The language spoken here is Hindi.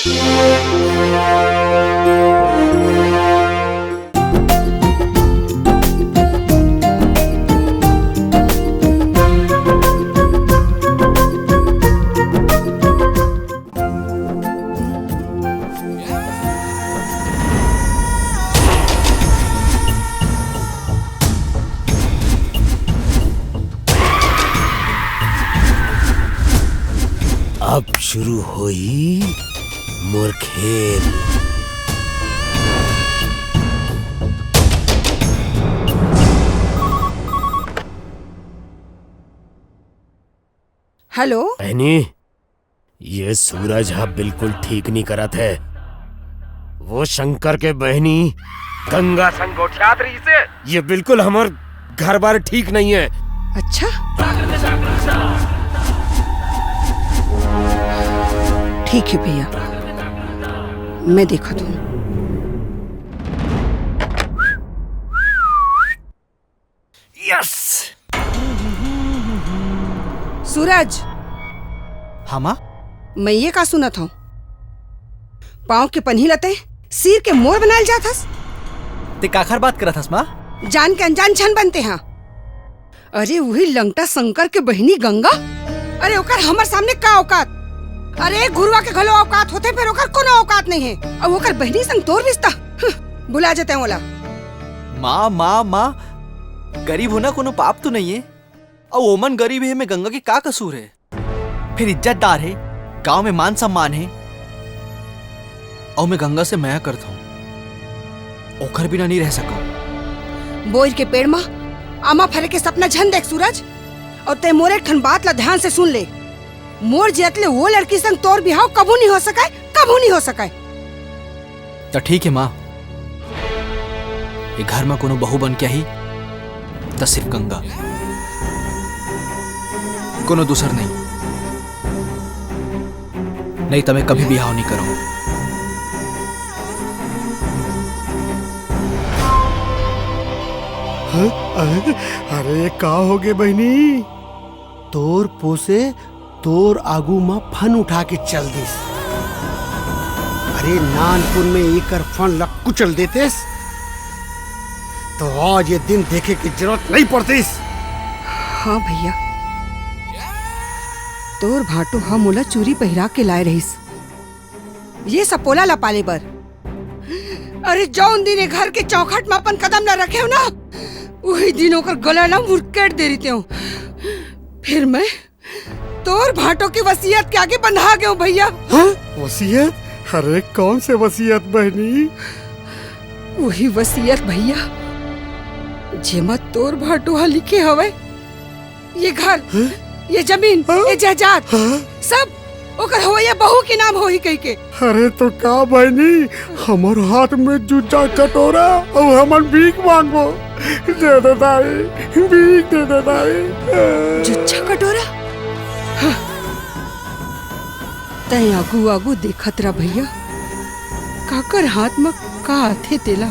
अब शुरू होई मोर खेल। हेलो बहनी, ये सूरज अब बिल्कुल ठीक नहीं करत है। वो शंकर के बहनी गंगा संगोठियात्री से ये बिल्कुल हमार घर बार ठीक नहीं है। अच्छा, ठीक है भैया, मैं देखा हूँ। यस। सूरज, हाँ माँ? मैं ये का सुनत हूँ, पाँव के पन्ही लते सिर के मोर बनाल जात हस। ते काखर बात करत हस माँ? जान के अनजान छन बनते हैं। अरे वही लंगटा शंकर के बहनी गंगा, अरे ओकर हमार सामने का औकात? अरे गुरुआ के घलो औकात होते, फिर ओकर कोनो औकात नहीं है। अब ओकर बहनी संग तोर रिश्ता बुला जाते हैं। माँ माँ माँ, गरीब होना कोनो पाप तो नहीं है। और ओमन गरीब है में गंगा की का कसूर है? फिर इज्जतदार है, गांव में मान सम्मान है। और मैं गंगा से माया करता हूँ, ओकर बिना नहीं रह सका। बोर के पेड़ माँ आमा फरे के सपना झन देख सूरज, और ते मोरे ठन बात ला ध्यान से सुन ले। मोर जेतले वो लड़की संग तोर बिहाव कबू नहीं हो सका, कबू नहीं हो सका। तो ठीक है माँ, ये घर में कोनो बहू बन के ही तो सिर्फ गंगा, कोनो दूसर नहीं। नहीं तो मैं कभी बिहाव नहीं करूँ। अरे का हो गे बहनी, तोर पोसे तोर आगू में फन उठा के चल दिस। अरे नानपुर में एकर फन लग कुचल देतेस तो आज ये दिन देखे की जरूरत नहीं पड़तीस। हाँ भैया, तोर भाटो हम मोला चूरी पहिरा के लाए रहीस, ये सपोला ला पाले बर। अरे जौन दिन घर के चौखट में अपन कदम न रखे हो ना, वही दिन होकर गला ना मुड़केट दे रही हूँ। फिर मैं तोर भाटो की वसीयत के आगे बंधा गया हूँ भैया। वसीयत? अरे कौन से वसीयत बहनी? वही वसीयत भैया जेमा तोर भाटो लिखे हवे। ये घर, ये जमीन, ये जायदाद सब ओकर हो, ये बहू के नाम हो ही कह के। अरे तो का बहनी, हमार हाथ में जूझा कटोरा और हमन भीख मांगो। दे दे दाई, भीख दे दे दाई। जूझा कटोरा? हाँ। तय आगू आगू देखत रहा भैया, काकर हाथ में का थे तेला।